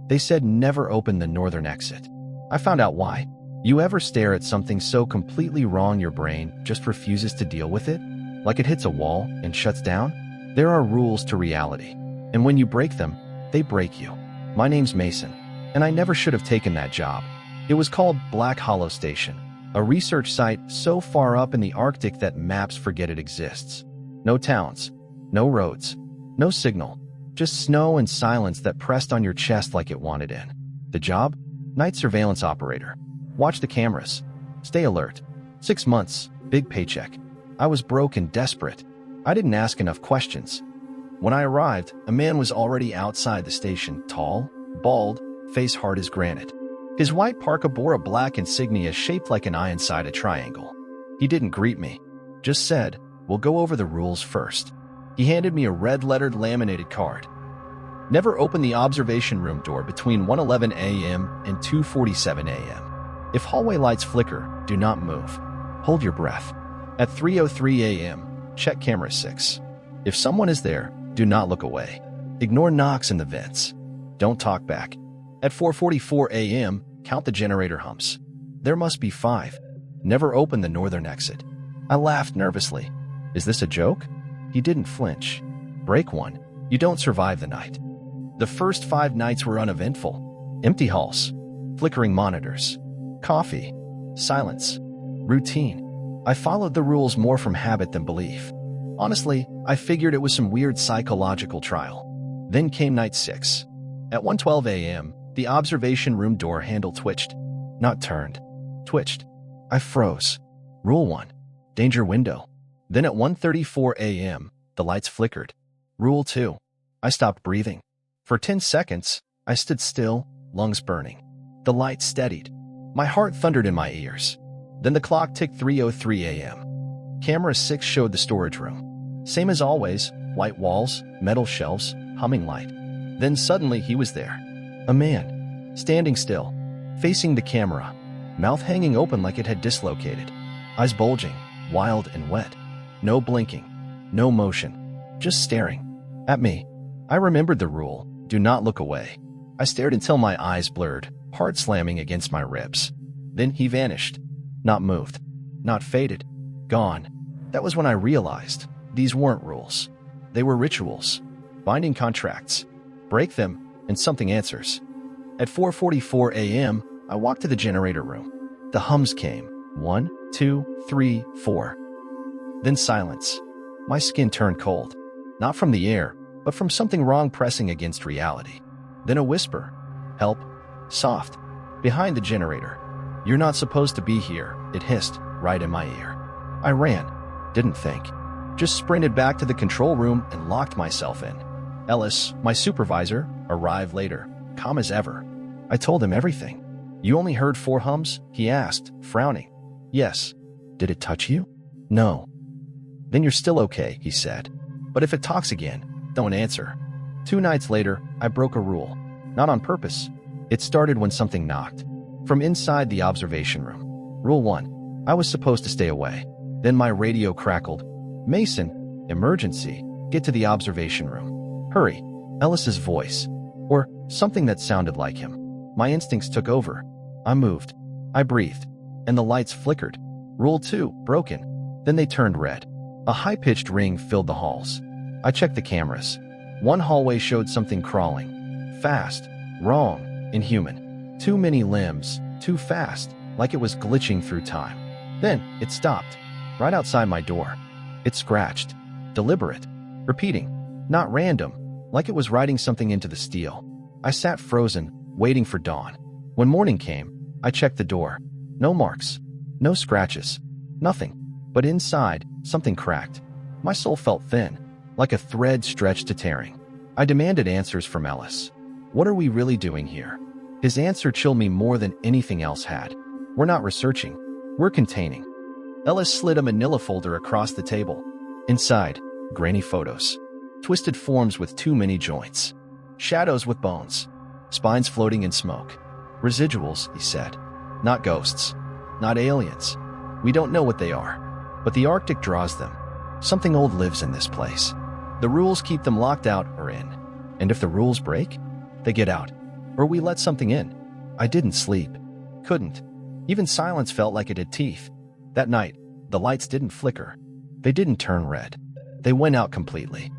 They said never open the northern exit. I found out why. You ever stare at something so completely wrong your brain just refuses to deal with it? Like it hits a wall and shuts down? There are rules to reality. And when you break them, they break you. My name's Mason, and I never should have taken that job. It was called Black Hollow Station, a research site so far up in the Arctic that maps forget it exists. No towns, no roads, no signal, just snow and silence that pressed on your chest like it wanted in. The job? Night surveillance operator. Watch the cameras. Stay alert. 6 months, big paycheck. I was broke and desperate. I didn't ask enough questions. When I arrived, a man was already outside the station, tall, bald, face hard as granite. His white parka bore a black insignia shaped like an eye inside a triangle. He didn't greet me, just said, "We'll go over the rules first." He handed me a red-lettered laminated card. Never open the observation room door between 1:11 a.m. and 2:47 a.m. If hallway lights flicker, do not move. Hold your breath. At 3:03 a.m., check camera 6. If someone is there, do not look away. Ignore knocks in the vents. Don't talk back. At 4:44 a.m., count the generator hums. There must be 5. Never open the northern exit. I laughed nervously. Is this a joke? He didn't flinch. Break one. You don't survive the night. The first 5 nights were uneventful. Empty halls, flickering monitors, coffee, silence, routine. I followed the rules more from habit than belief. Honestly, I figured it was some weird psychological trial. Then came night 6. At 1:12 a.m., the observation room door handle twitched. Not turned. Twitched. I froze. Rule 1. Danger window. Then at 1:34 a.m., the lights flickered. Rule 2. I stopped breathing. For 10 seconds, I stood still, lungs burning. The lights steadied. My heart thundered in my ears. Then the clock ticked 3:03 a.m. Camera 6 showed the storage room. Same as always, white walls, metal shelves, humming light. Then suddenly he was there. A man, standing still, facing the camera, mouth hanging open like it had dislocated, eyes bulging, wild and wet. No blinking, no motion, just staring at me. I remembered the rule, do not look away. I stared until my eyes blurred, heart slamming against my ribs. Then he vanished. Not moved, not faded, gone. That was when I realized these weren't rules. They were rituals, binding contracts. Break them, and something answers. At 4:44 a.m., I walked to the generator room. The hums came. 1, 2, 3, 4. Then silence. My skin turned cold. Not from the air, but from something wrong pressing against reality. Then a whisper. Help. Soft. Behind the generator. You're not supposed to be here, it hissed, right in my ear. I ran. Didn't think. Just sprinted back to the control room and locked myself in. Ellis, my supervisor, arrived later, calm as ever. I told him everything. You only heard 4 hums? He asked, frowning. Yes. Did it touch you? No. Then you're still okay, he said. But if it talks again, don't answer. 2 nights later, I broke a rule. Not on purpose. It started when something knocked. From inside the observation room. Rule 1. I was supposed to stay away. Then my radio crackled. Mason, emergency, get to the observation room. Hurry. Ellis's voice. Or something that sounded like him. My instincts took over. I moved. I breathed. And the lights flickered. Rule 2, broken. Then they turned red. A high-pitched ring filled the halls. I checked the cameras. One hallway showed something crawling. Fast. Wrong. Inhuman. Too many limbs. Too fast. Like it was glitching through time. Then it stopped. Right outside my door. It scratched. Deliberate. Repeating. Not random. Like it was writing something into the steel. I sat frozen, waiting for dawn. When morning came, I checked the door. No marks. No scratches. Nothing. But inside, something cracked. My soul felt thin, like a thread stretched to tearing. I demanded answers from Ellis. What are we really doing here? His answer chilled me more than anything else had. We're not researching. We're containing. Ellis slid a manila folder across the table. Inside, grainy photos. Twisted forms with too many joints. Shadows with bones. Spines floating in smoke. Residuals, he said. Not ghosts. Not aliens. We don't know what they are. But the Arctic draws them. Something old lives in this place. The rules keep them locked out or in. And if the rules break, they get out. Or we let something in. I didn't sleep. Couldn't. Even silence felt like it had teeth. That night, the lights didn't flicker. They didn't turn red. They went out completely.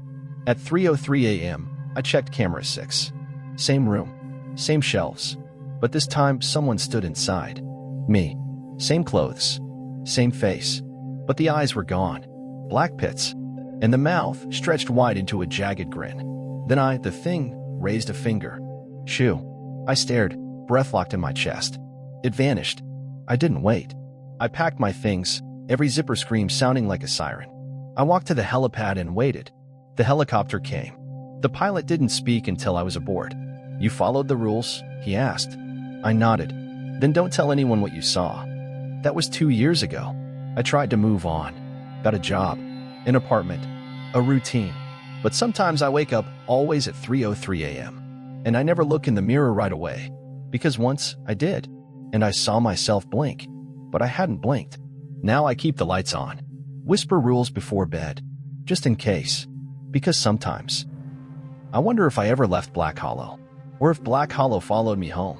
At 3:03 a.m., I checked camera 6. Same room. Same shelves. But this time, someone stood inside. Me. Same clothes. Same face. But the eyes were gone. Black pits. And the mouth stretched wide into a jagged grin. Then the thing, raised a finger. Shoo. I stared, breath locked in my chest. It vanished. I didn't wait. I packed my things, every zipper scream sounding like a siren. I walked to the helipad and waited. The helicopter came. The pilot didn't speak until I was aboard. "You followed the rules?" he asked. I nodded. "Then don't tell anyone what you saw." That was 2 years ago. I tried to move on. Got a job, an apartment, a routine. But sometimes I wake up always at 3:03 a.m. And I never look in the mirror right away. Because once I did, and I saw myself blink. But I hadn't blinked. Now I keep the lights on. Whisper rules before bed. Just in case. Because sometimes. I wonder if I ever left Black Hollow. Or if Black Hollow followed me home.